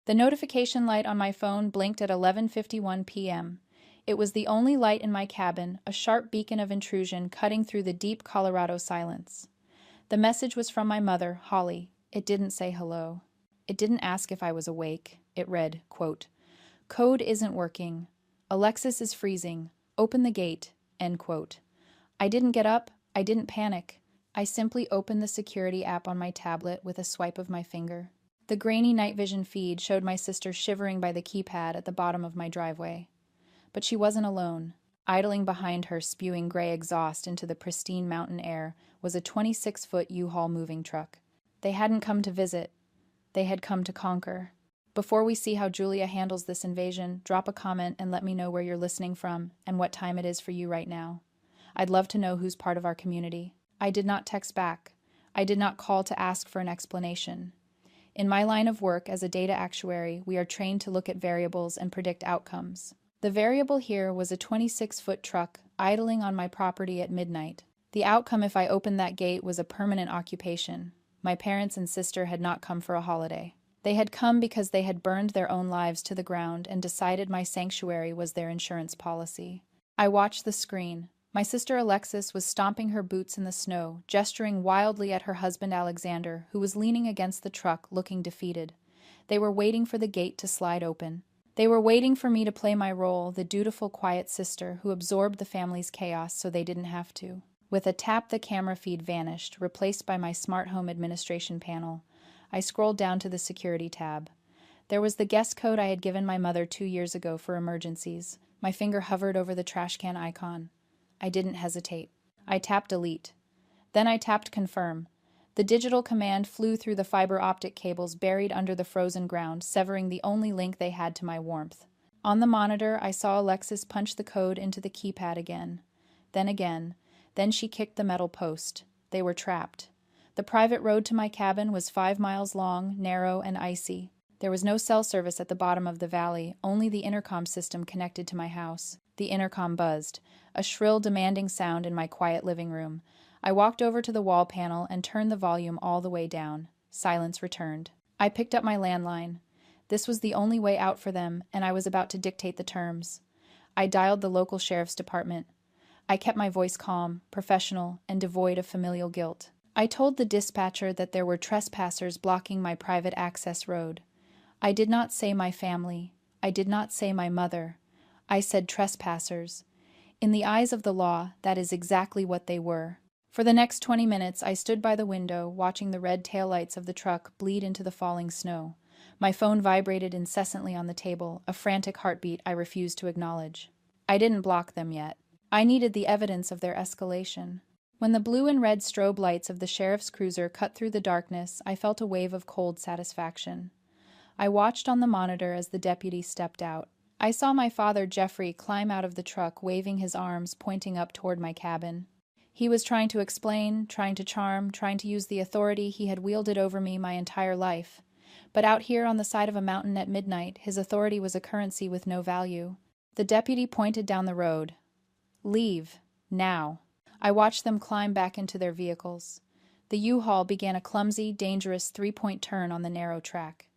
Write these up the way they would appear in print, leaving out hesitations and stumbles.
The notification light on my phone blinked at 11:51 p.m. It was the only light in my cabin, a sharp beacon of intrusion cutting through the deep Colorado silence. The message was from my mother, Holly. It didn't say hello. It didn't ask if I was awake. It read, quote, "Code isn't working. Alexis is freezing. Open the gate," end quote. I didn't get up. I didn't panic. I simply opened the security app on my tablet with a swipe of my finger. The grainy night vision feed showed my sister shivering by the keypad at the bottom of my driveway. But she wasn't alone. Idling behind her, spewing gray exhaust into the pristine mountain air, was a 26-foot U-Haul moving truck. They hadn't come to visit. They had come to conquer. Before we see how Julia handles this invasion, drop a comment and let me know where you're listening from and what time it is for you right now. I'd love to know who's part of our community. I did not text back. I did not call to ask for an explanation. In my line of work as a data actuary, we are trained to look at variables and predict outcomes. The variable here was a 26-foot truck idling on my property at midnight. The outcome if I opened that gate was a permanent occupation. My parents and sister had not come for a holiday. They had come because they had burned their own lives to the ground and decided my sanctuary was their insurance policy. I watched the screen. My sister Alexis was stomping her boots in the snow, gesturing wildly at her husband Alexander, who was leaning against the truck, looking defeated. They were waiting for the gate to slide open. They were waiting for me to play my role, the dutiful, quiet sister who absorbed the family's chaos so they didn't have to. With a tap, the camera feed vanished, replaced by my smart home administration panel. I scrolled down to the security tab. There was the guest code I had given my mother 2 years ago for emergencies. My finger hovered over the trash can icon. I didn't hesitate. I tapped delete. Then I tapped confirm. The digital command flew through the fiber optic cables buried under the frozen ground, severing the only link they had to my warmth. On the monitor, I saw Alexis punch the code into the keypad again. Then she kicked the metal post. They were trapped. The private road to my cabin was 5 miles long, narrow, and icy. There was no cell service at the bottom of the valley, only the intercom system connected to my house. The intercom buzzed, a shrill, demanding sound in my quiet living room. I walked over to the wall panel and turned the volume all the way down. Silence returned. I picked up my landline. This was the only way out for them, and I was about to dictate the terms. I dialed the local sheriff's department. I kept my voice calm, professional, and devoid of familial guilt. I told the dispatcher that there were trespassers blocking my private access road. I did not say my family. I did not say my mother. I said trespassers. In the eyes of the law, that is exactly what they were. For the next 20 minutes, I stood by the window, watching the red taillights of the truck bleed into the falling snow. My phone vibrated incessantly on the table, a frantic heartbeat I refused to acknowledge. I didn't block them yet. I needed the evidence of their escalation. When the blue and red strobe lights of the sheriff's cruiser cut through the darkness, I felt a wave of cold satisfaction. I watched on the monitor as the deputy stepped out. I saw my father, Jeffrey, climb out of the truck, waving his arms, pointing up toward my cabin. He was trying to explain, trying to charm, trying to use the authority he had wielded over me my entire life. But out here on the side of a mountain at midnight, his authority was a currency with no value. The deputy pointed down the road. "Leave. Now." I watched them climb back into their vehicles. The U-Haul began a clumsy, dangerous three-point turn on the narrow track.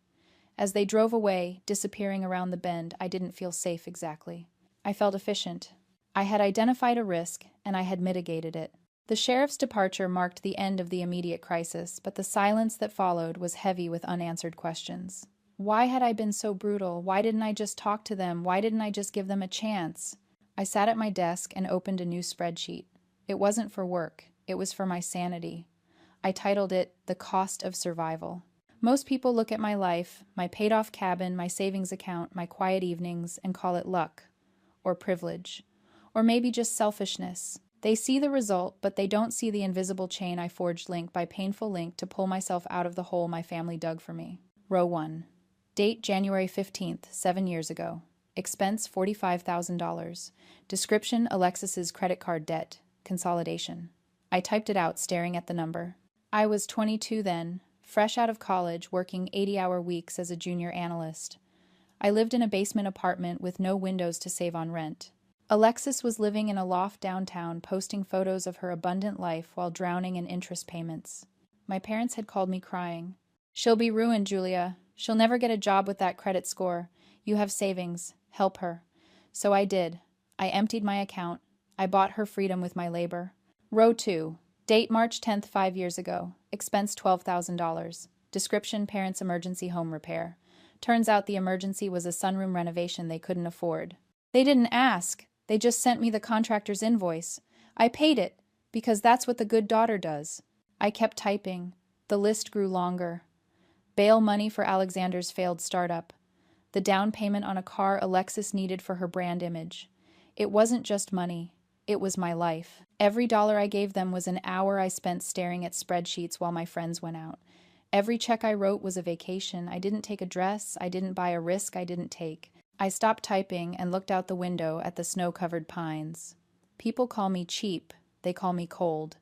As they drove away, disappearing around the bend, I didn't feel safe exactly. I felt efficient. I had identified a risk, and I had mitigated it. The sheriff's departure marked the end of the immediate crisis, but the silence that followed was heavy with unanswered questions. Why had I been so brutal? Why didn't I just talk to them? Why didn't I just give them a chance? I sat at my desk and opened a new spreadsheet. It wasn't for work. It was for my sanity. I titled it, "The Cost of Survival." Most people look at my life, my paid-off cabin, my savings account, my quiet evenings, and call it luck, or privilege, or maybe just selfishness. They see the result, but they don't see the invisible chain I forged link by painful link to pull myself out of the hole my family dug for me. Row 1. Date January 15th, 7 years ago. Expense $45,000. Description Alexis's credit card debt. Consolidation. I typed it out, staring at the number. I was 22 then, fresh out of college, working 80-hour weeks as a junior analyst. I lived in a basement apartment with no windows to save on rent. Alexis was living in a loft downtown, posting photos of her abundant life while drowning in interest payments. My parents had called me crying. "She'll be ruined, Julia. She'll never get a job with that credit score. You have savings. Help her. So I did. I emptied my account. I bought her freedom with my labor. Row 2. Date March 10th, 5 years ago. Expense $12,000. Description: parents' emergency home repair. Turns out the emergency was a sunroom renovation they couldn't afford. They didn't ask. They just sent me the contractor's invoice. I paid it, because that's what the good daughter does. I kept typing. The list grew longer. Bail money for Alexander's failed startup. The down payment on a car Alexis needed for her brand image. It wasn't just money. It was my life. Every dollar I gave them was an hour I spent staring at spreadsheets while my friends went out. Every check I wrote was a vacation. I didn't take a dress. I didn't buy a risk I didn't take. I stopped typing and looked out the window at the snow-covered pines. People call me cheap. They call me cold.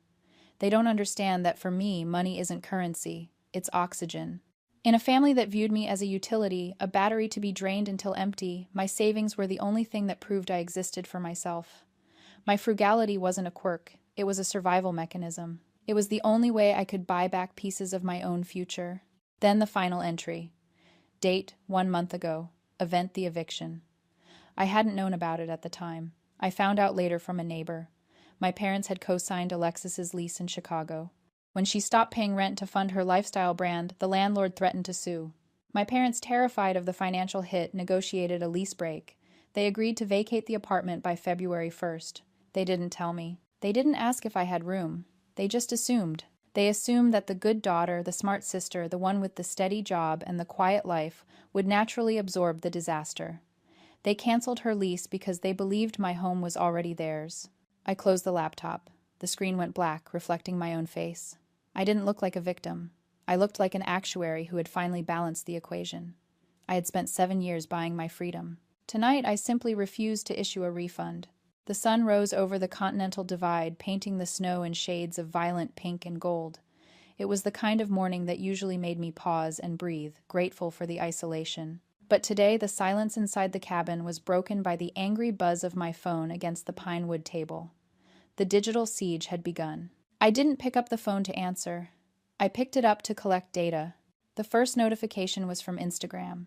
They don't understand that for me, money isn't currency. It's oxygen. In a family that viewed me as a utility, a battery to be drained until empty, my savings were the only thing that proved I existed for myself. My frugality wasn't a quirk. It was a survival mechanism. It was the only way I could buy back pieces of my own future. Then the final entry. Date: 1 month ago. Event: the eviction. I hadn't known about it at the time. I found out later from a neighbor. My parents had co-signed Alexis's lease in Chicago. When she stopped paying rent to fund her lifestyle brand, the landlord threatened to sue. My parents, terrified of the financial hit, negotiated a lease break. They agreed to vacate the apartment by February 1st. They didn't tell me. They didn't ask if I had room. They just assumed. They assumed that the good daughter, the smart sister, the one with the steady job and the quiet life, would naturally absorb the disaster. They canceled her lease because they believed my home was already theirs. I closed the laptop. The screen went black, reflecting my own face. I didn't look like a victim. I looked like an actuary who had finally balanced the equation. I had spent 7 years buying my freedom. Tonight, I simply refused to issue a refund. The sun rose over the continental divide, painting the snow in shades of violent pink and gold. It was the kind of morning that usually made me pause and breathe, grateful for the isolation. But today, the silence inside the cabin was broken by the angry buzz of my phone against the pine wood table. The digital siege had begun. I didn't pick up the phone to answer. I picked it up to collect data. The first notification was from Instagram.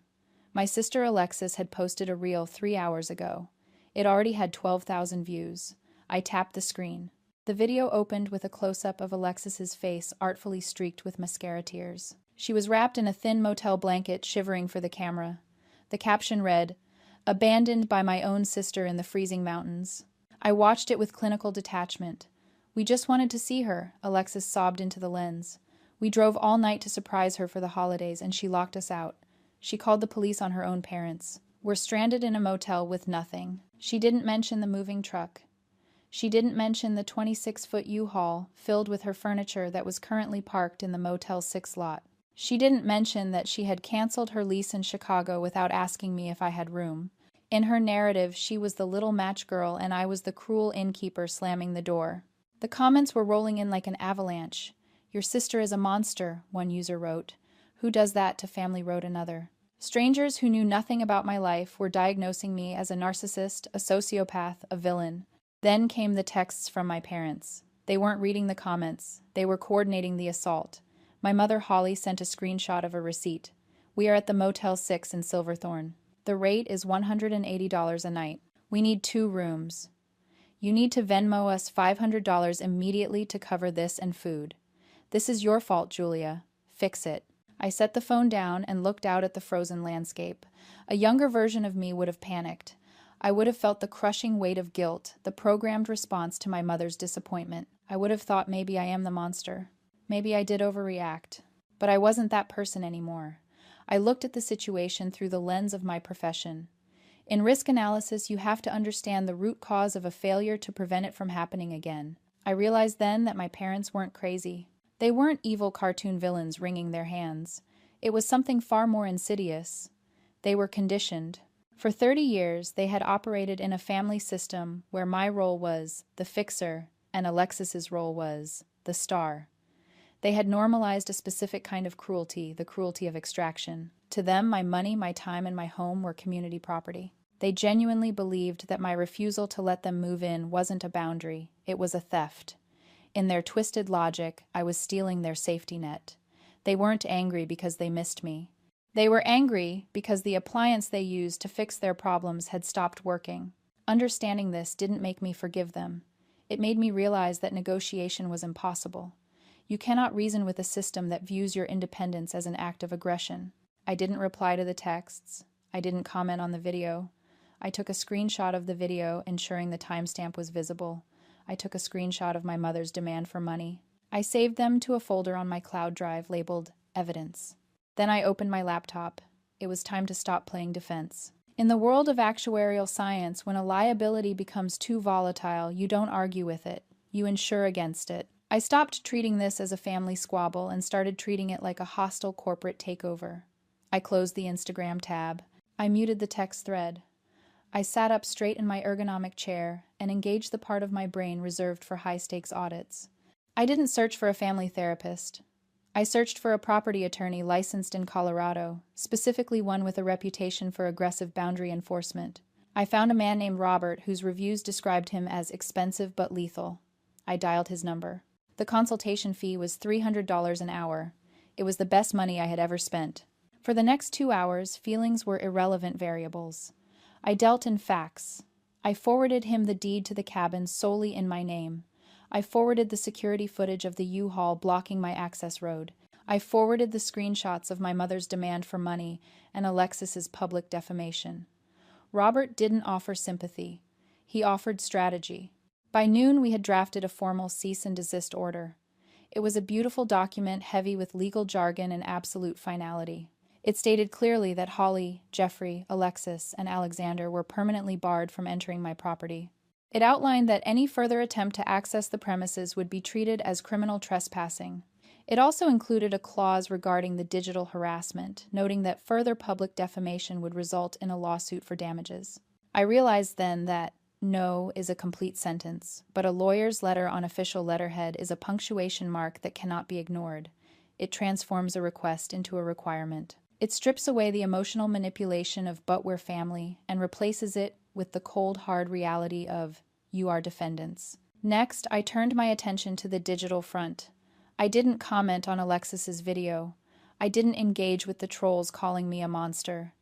My sister Alexis had posted a reel 3 hours ago. It already had 12,000 views. I tapped the screen. The video opened with a close-up of Alexis's face artfully streaked with mascara tears. She was wrapped in a thin motel blanket, shivering for the camera. The caption read, "Abandoned by my own sister in the freezing mountains." I watched it with clinical detachment. "We just wanted to see her," Alexis sobbed into the lens. "We drove all night to surprise her for the holidays, and she locked us out. She called the police on her own parents. We're stranded in a motel with nothing." She didn't mention the moving truck. She didn't mention the 26-foot U-Haul filled with her furniture that was currently parked in the Motel 6 lot. She didn't mention that she had canceled her lease in Chicago without asking me if I had room. In her narrative, she was the little match girl and I was the cruel innkeeper slamming the door. The comments were rolling in like an avalanche. "Your sister is a monster," one user wrote. "Who does that to family?" wrote another. Strangers who knew nothing about my life were diagnosing me as a narcissist, a sociopath, a villain. Then came the texts from my parents. They weren't reading the comments. They were coordinating the assault. My mother, Holly, sent a screenshot of a receipt. "We are at the Motel 6 in Silverthorne. The rate is $180 a night. We need 2 rooms. You need to Venmo us $500 immediately to cover this and food. This is your fault, Julia. Fix it." I set the phone down and looked out at the frozen landscape. A younger version of me would have panicked. I would have felt the crushing weight of guilt, the programmed response to my mother's disappointment. I would have thought maybe I am the monster. Maybe I did overreact. But I wasn't that person anymore. I looked at the situation through the lens of my profession. In risk analysis, you have to understand the root cause of a failure to prevent it from happening again. I realized then that my parents weren't crazy. They weren't evil cartoon villains wringing their hands. It was something far more insidious. They were conditioned. For 30 years, they had operated in a family system where my role was the fixer and Alexis's role was the star. They had normalized a specific kind of cruelty, the cruelty of extraction. To them, my money, my time, and my home were community property. They genuinely believed that my refusal to let them move in wasn't a boundary, it was a theft. In their twisted logic, I was stealing their safety net. They weren't angry because they missed me. They were angry because the appliance they used to fix their problems had stopped working. Understanding this didn't make me forgive them. It made me realize that negotiation was impossible. You cannot reason with a system that views your independence as an act of aggression. I didn't reply to the texts. I didn't comment on the video. I took a screenshot of the video, ensuring the timestamp was visible. I took a screenshot of my mother's demand for money. I saved them to a folder on my cloud drive labeled Evidence. Then I opened my laptop. It was time to stop playing defense. In the world of actuarial science, when a liability becomes too volatile, you don't argue with it. You insure against it. I stopped treating this as a family squabble and started treating it like a hostile corporate takeover. I closed the Instagram tab. I muted the text thread. I sat up straight in my ergonomic chair and engaged the part of my brain reserved for high-stakes audits. I didn't search for a family therapist. I searched for a property attorney licensed in Colorado, specifically one with a reputation for aggressive boundary enforcement. I found a man named Robert whose reviews described him as expensive but lethal. I dialed his number. The consultation fee was $300 an hour. It was the best money I had ever spent. For the next 2 hours, feelings were irrelevant variables. I dealt in facts. I forwarded him the deed to the cabin solely in my name. I forwarded the security footage of the U-Haul blocking my access road. I forwarded the screenshots of my mother's demand for money and Alexis's public defamation. Robert didn't offer sympathy. He offered strategy. By noon, we had drafted a formal cease and desist order. It was a beautiful document heavy with legal jargon and absolute finality. It stated clearly that Holly, Jeffrey, Alexis, and Alexander were permanently barred from entering my property. It outlined that any further attempt to access the premises would be treated as criminal trespassing. It also included a clause regarding the digital harassment, noting that further public defamation would result in a lawsuit for damages. I realized then that no is a complete sentence, but a lawyer's letter on official letterhead is a punctuation mark that cannot be ignored. It transforms a request into a requirement. It strips away the emotional manipulation of "but we're family" and replaces it with the cold, hard reality of "you are defendants." Next, I turned my attention to the digital front. I didn't comment on Alexis's video. I didn't engage with the trolls calling me a monster.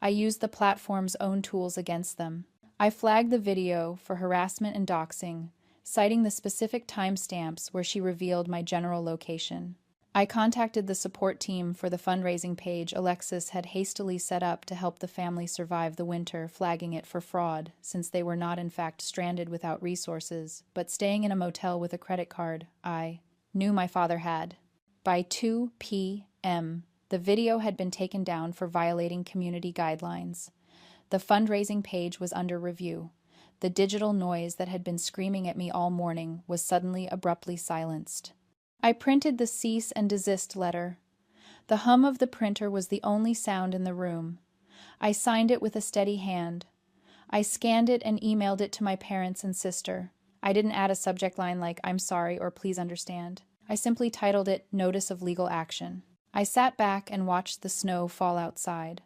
I used the platform's own tools against them. I flagged the video for harassment and doxing, citing the specific timestamps where she revealed my general location. I contacted the support team for the fundraising page Alexis had hastily set up to help the family survive the winter, flagging it for fraud, since they were not in fact stranded without resources, but staying in a motel with a credit card I knew my father had. By 2 p.m., the video had been taken down for violating community guidelines. The fundraising page was under review. The digital noise that had been screaming at me all morning was suddenly abruptly silenced. I printed the cease and desist letter. The hum of the printer was the only sound in the room. I signed it with a steady hand. I scanned it and emailed it to my parents and sister. I didn't add a subject line like "I'm sorry" or "Please understand." I simply titled it "Notice of Legal Action." I sat back and watched the snow fall outside.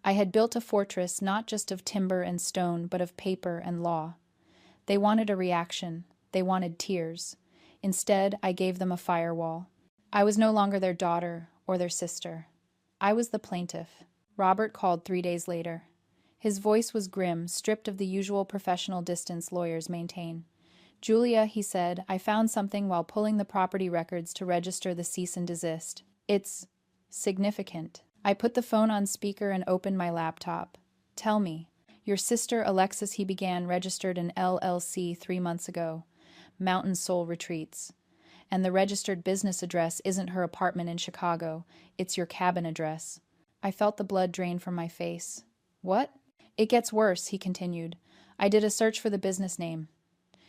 I had built a fortress not just of timber and stone, but of paper and law. They wanted a reaction. They wanted tears. Instead, I gave them a firewall. I was no longer their daughter or their sister. I was the plaintiff. Robert called 3 days later. His voice was grim, stripped of the usual professional distance lawyers maintain. "Julia," he said, "I found something while pulling the property records to register the cease and desist. It's significant." I put the phone on speaker and opened my laptop. "Tell me." "Your sister, Alexis," he began, "registered an LLC 3 months ago. Mountain Soul Retreats. And the registered business address isn't her apartment in Chicago. It's your cabin address." I felt the blood drain from my face. "What?" "It gets worse," he continued. "I did a search for the business name.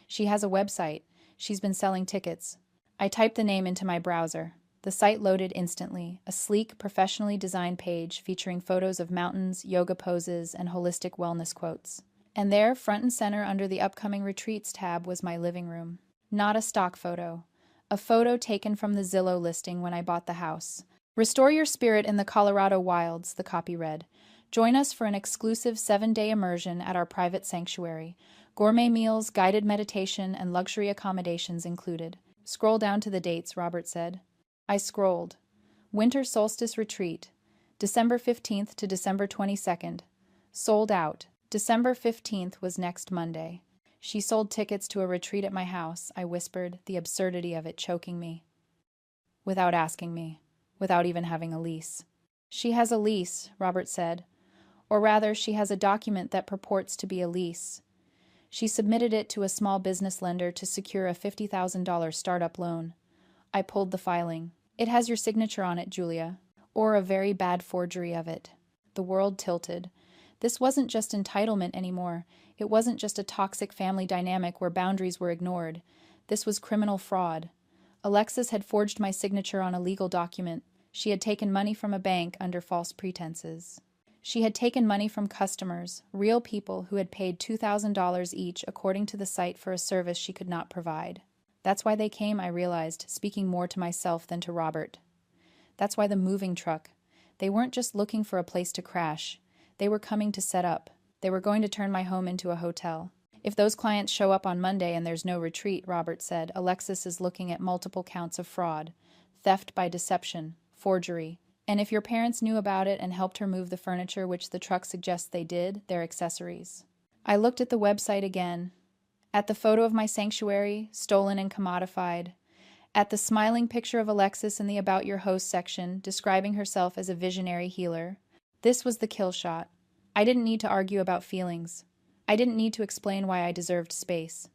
She has a website. She's been selling tickets." I typed the name into my browser. The site loaded instantly, a sleek, professionally designed page featuring photos of mountains, yoga poses, and holistic wellness quotes. And there, front and center under the upcoming retreats tab, was my living room. Not a stock photo. A photo taken from the Zillow listing when I bought the house. "Restore your spirit in the Colorado wilds," the copy read. "Join us for an exclusive 7-day immersion at our private sanctuary. Gourmet meals, guided meditation, and luxury accommodations included." "Scroll down to the dates," Robert said. I scrolled. Winter Solstice Retreat, December 15th to December 22nd. Sold out. December 15th was next Monday. She sold tickets to a retreat at my house, I whispered, the absurdity of it choking me. Without asking me. Without even having a lease. She has a lease, Robert said. Or rather, she has a document that purports to be a lease. She submitted it to a small business lender to secure a $50,000 startup loan. I pulled the filing. It has your signature on it, Julia. Or a very bad forgery of it. The world tilted. This wasn't just entitlement anymore. It wasn't just a toxic family dynamic where boundaries were ignored. This was criminal fraud. Alexis had forged my signature on a legal document. She had taken money from a bank under false pretenses. She had taken money from customers, real people who had paid $2,000 each according to the site for a service she could not provide. That's why they came, I realized, speaking more to myself than to Robert. That's why the moving truck. They weren't just looking for a place to crash. They were coming to set up. They were going to turn my home into a hotel. If those clients show up on Monday and there's no retreat, Robert said, Alexis is looking at multiple counts of fraud, theft by deception, forgery. And if your parents knew about it and helped her move the furniture, which the truck suggests they did, they're accessories. I looked at the website again. At the photo of my sanctuary, stolen and commodified. At the smiling picture of Alexis in the About Your Host section, describing herself as a visionary healer. This was the kill shot. I didn't need to argue about feelings. I didn't need to explain why I deserved space.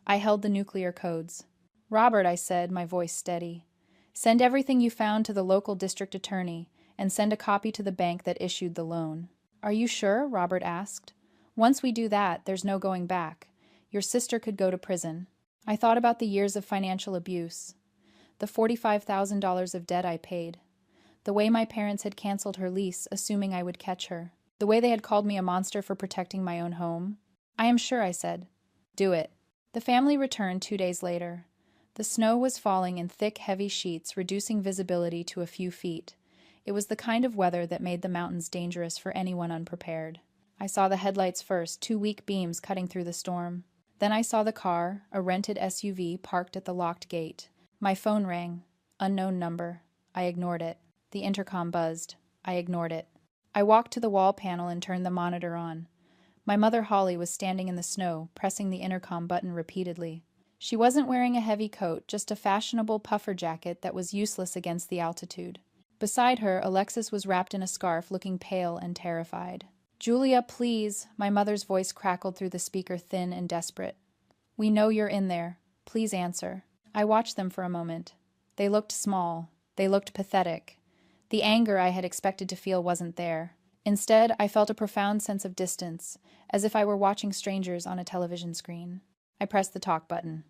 I held the nuclear codes. Robert, I said, my voice steady. Send everything you found to the local district attorney, and send a copy to the bank that issued the loan. Are you sure? Robert asked. Once we do that, there's no going back. Your sister could go to prison. I thought about the years of financial abuse. The $45,000 of debt I paid. The way my parents had canceled her lease, assuming I would catch her. The way they had called me a monster for protecting my own home. I am sure, I said. Do it. The family returned 2 days later. The snow was falling in thick, heavy sheets, reducing visibility to a few feet. It was the kind of weather that made the mountains dangerous for anyone unprepared. I saw the headlights first, 2 weak beams cutting through the storm. Then I saw the car, a rented SUV, parked at the locked gate. My phone rang. Unknown number. I ignored it. The intercom buzzed. I ignored it. I walked to the wall panel and turned the monitor on. My mother Holly was standing in the snow, pressing the intercom button repeatedly. She wasn't wearing a heavy coat, just a fashionable puffer jacket that was useless against the altitude. Beside her, Alexis was wrapped in a scarf, looking pale and terrified. Julia, please, my mother's voice crackled through the speaker, thin and desperate. We know you're in there. Please answer. I watched them for a moment. They looked small. They looked pathetic. The anger I had expected to feel wasn't there. Instead, I felt a profound sense of distance, as if I were watching strangers on a television screen. I pressed the talk button.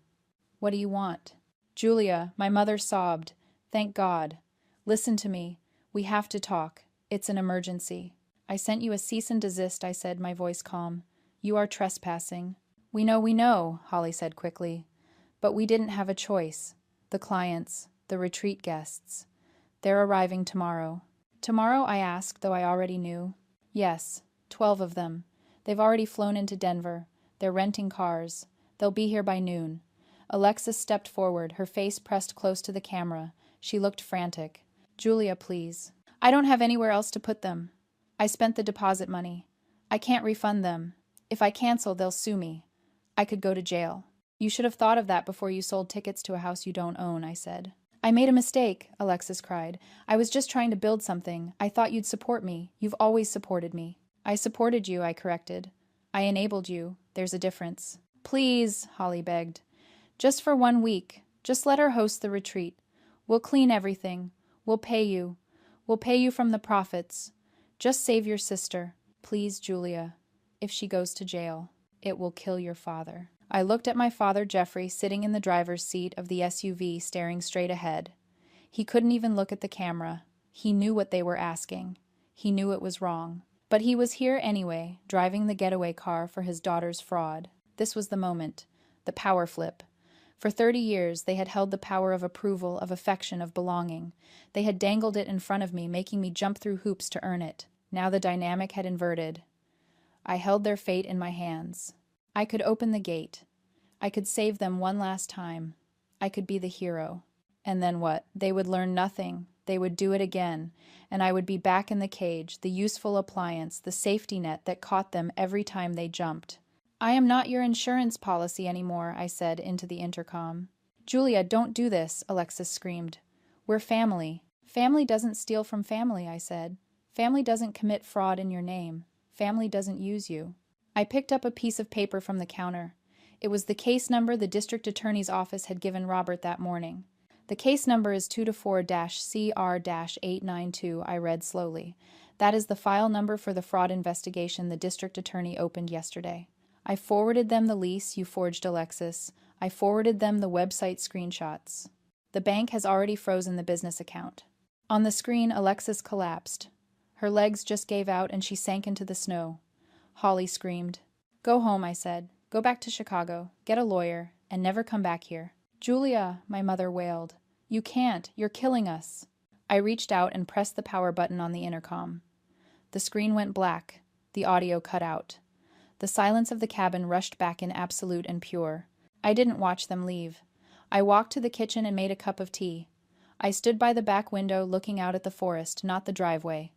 What do you want? Julia, my mother sobbed. Thank God. Listen to me. We have to talk. It's an emergency. I sent you a cease and desist, I said, my voice calm. You are trespassing. We know, Holly said quickly. But we didn't have a choice. The clients, the retreat guests. They're arriving tomorrow. Tomorrow, I asked, though I already knew. Yes, 12 of them. They've already flown into Denver. They're renting cars. They'll be here by noon. Alexis stepped forward, her face pressed close to the camera. She looked frantic. Julia, please. I don't have anywhere else to put them. I spent the deposit money. I can't refund them. If I cancel, they'll sue me. I could go to jail. You should have thought of that before you sold tickets to a house you don't own, I said. I made a mistake, Alexis cried. I was just trying to build something. I thought you'd support me. You've always supported me. I supported you, I corrected. I enabled you. There's a difference. Please, Holly begged. Just for 1 week. Just let her host the retreat. We'll clean everything. We'll pay you. We'll pay you from the profits. Just save your sister. Please, Julia. If she goes to jail, it will kill your father. I looked at my father, Jeffrey, sitting in the driver's seat of the SUV, staring straight ahead. He couldn't even look at the camera. He knew what they were asking. He knew it was wrong. But he was here anyway, driving the getaway car for his daughter's fraud. This was the moment. The power flip. For 30 years, they had held the power of approval, of affection, of belonging. They had dangled it in front of me, making me jump through hoops to earn it. Now the dynamic had inverted. I held their fate in my hands. I could open the gate. I could save them one last time. I could be the hero. And then what? They would learn nothing. They would do it again, and I would be back in the cage, the useful appliance, the safety net that caught them every time they jumped. "I am not your insurance policy anymore," I said into the intercom. "Julia, don't do this," Alexis screamed. "We're family." "Family doesn't steal from family," I said. "Family doesn't commit fraud in your name. Family doesn't use you." I picked up a piece of paper from the counter. It was the case number the district attorney's office had given Robert that morning. "The case number is 224-CR-892, I read slowly. "That is the file number for the fraud investigation the district attorney opened yesterday. I forwarded them the lease you forged, Alexis. I forwarded them the website screenshots. The bank has already frozen the business account." On the screen, Alexis collapsed. Her legs just gave out and she sank into the snow. Holly screamed. "Go home," I said. "Go back to Chicago, get a lawyer, and never come back here." "Julia," my mother wailed. "You can't. You're killing us." I reached out and pressed the power button on the intercom. The screen went black. The audio cut out. The silence of the cabin rushed back in absolute and pure. I didn't watch them leave. I walked to the kitchen and made a cup of tea. I stood by the back window looking out at the forest, not the driveway.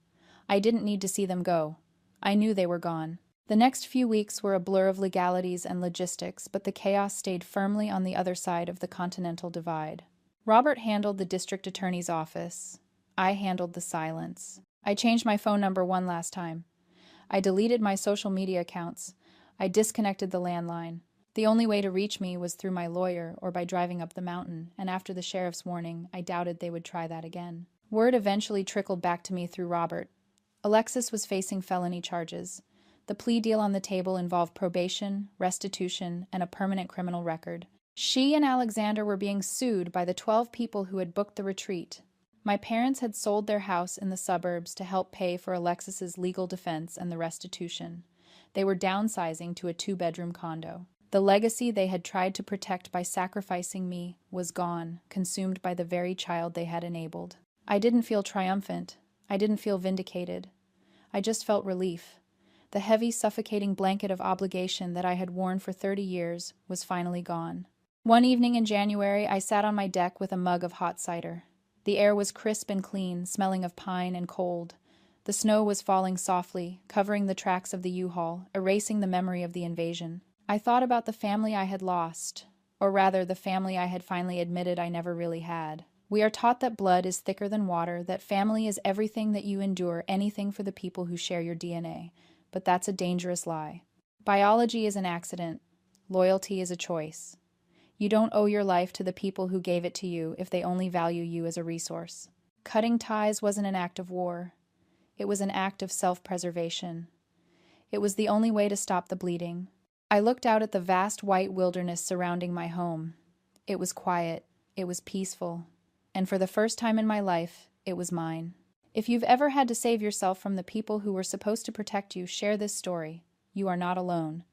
I didn't need to see them go. I knew they were gone. The next few weeks were a blur of legalities and logistics, but the chaos stayed firmly on the other side of the Continental Divide. Robert handled the district attorney's office. I handled the silence. I changed my phone number one last time. I deleted my social media accounts. I disconnected the landline. The only way to reach me was through my lawyer or by driving up the mountain, and after the sheriff's warning, I doubted they would try that again. Word eventually trickled back to me through Robert. Alexis was facing felony charges. The plea deal on the table involved probation, restitution, and a permanent criminal record. She and Alexander were being sued by the 12 people who had booked the retreat. My parents had sold their house in the suburbs to help pay for Alexis's legal defense and the restitution. They were downsizing to a 2-bedroom condo. The legacy they had tried to protect by sacrificing me was gone, consumed by the very child they had enabled. I didn't feel triumphant. I didn't feel vindicated. I just felt relief. The heavy, suffocating blanket of obligation that I had worn for 30 years was finally gone. One evening in January, I sat on my deck with a mug of hot cider. The air was crisp and clean, smelling of pine and cold. The snow was falling softly, covering the tracks of the U-Haul, erasing the memory of the invasion. I thought about the family I had lost, or rather, the family I had finally admitted I never really had. We are taught that blood is thicker than water, that family is everything that you endure, anything for the people who share your DNA. But that's a dangerous lie. Biology is an accident. Loyalty is a choice. You don't owe your life to the people who gave it to you if they only value you as a resource. Cutting ties wasn't an act of war. It was an act of self-preservation. It was the only way to stop the bleeding. I looked out at the vast white wilderness surrounding my home. It was quiet. It was peaceful. And for the first time in my life, it was mine. If you've ever had to save yourself from the people who were supposed to protect you, share this story. You are not alone.